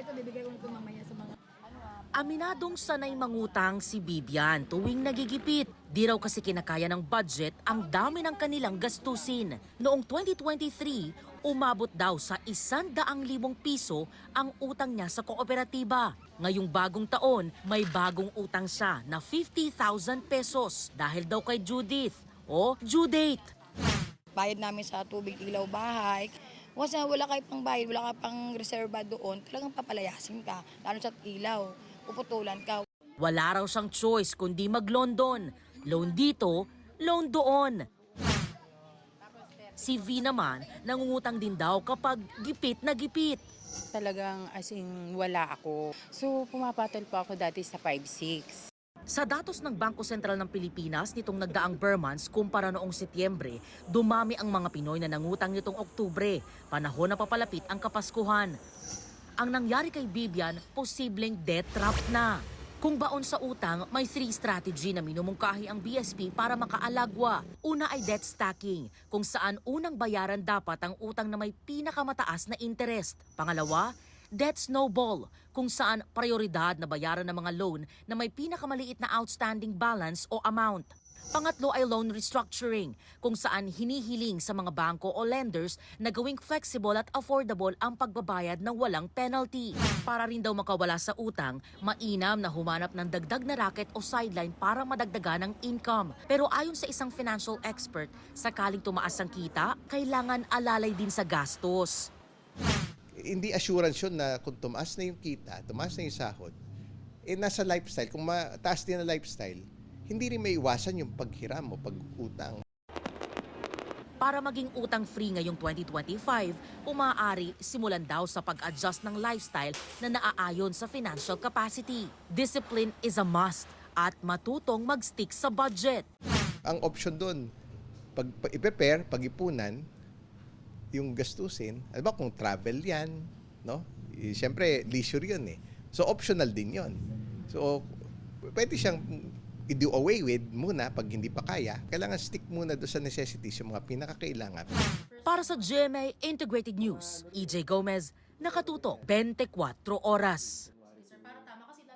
ito, bibigay ko na ito mamaya sa mga... Aminadong sanay mangutang si Bibian tuwing nagigipit. Di raw kasi kinakaya ng budget ang dami ng kanilang gastusin. Noong 2023, umabot daw sa 100,000 piso ang utang niya sa kooperatiba. Ngayong bagong taon, may bagong utang siya na 50,000 pesos dahil daw kay Judith o due date. Bayad namin sa tubig, ilaw, bahay. Kasi wala kayo pang bayad, wala ka pang reserva doon, talagang papalayasin ka. Lalo sa ilaw, puputulan ka. Wala raw siyang choice kundi mag-London. Loan dito, loan doon. Si V naman, nangungutang din daw kapag gipit na gipit. Talagang as in wala ako. So pumapatol po ako dati sa 5-6. Sa datos ng Bangko Sentral ng Pilipinas nitong nagdaang bare months kumpara noong Setyembre, dumami ang mga Pinoy na nangutang nitong Oktubre, panahon na papalapit ang Kapaskuhan. Ang nangyari kay Bibian, posibleng debt trap na. Kung baon sa utang, may 3 strategy na minumungkahi ang BSP para makaalagwa. Una ay debt stacking, kung saan unang bayaran dapat ang utang na may pinakamataas na interest. Pangalawa, debt snowball, kung saan prioridad na bayaran ng mga loan na may pinakamaliit na outstanding balance o amount. Pangatlo ay loan restructuring, kung saan hinihiling sa mga bangko o lenders na gawing flexible at affordable ang pagbabayad ng walang penalty. Para rin daw makawala sa utang, mainam na humanap ng dagdag na racket o sideline para madagdagan ng income. Pero ayon sa isang financial expert, sakaling tumaas ang kita, kailangan alalay din sa gastos. Hindi assurance yun na kung tumaas na yung kita, tumaas na yung sahod, nasa lifestyle. Kung mataas din ang lifestyle, hindi rin may iwasan yung paghiram o pag-utang. Para maging utang-free ngayong 2025, maaari simulan daw sa pag-adjust ng lifestyle na naaayon sa financial capacity. Discipline is a must at matutong mag-stick sa budget. Ang option doon, i-prepare, pag-ipunan, yung gastusin, alam ba kung travel yan, no? Siyempre, leisure yun eh. So, optional din yun. So, pwede siyang i-do away with muna pag hindi pa kaya. Kailangan stick muna doon sa necessities, yung mga pinakakailangan. Para sa GMA Integrated News, EJ Gomez, nakatutok 24 oras.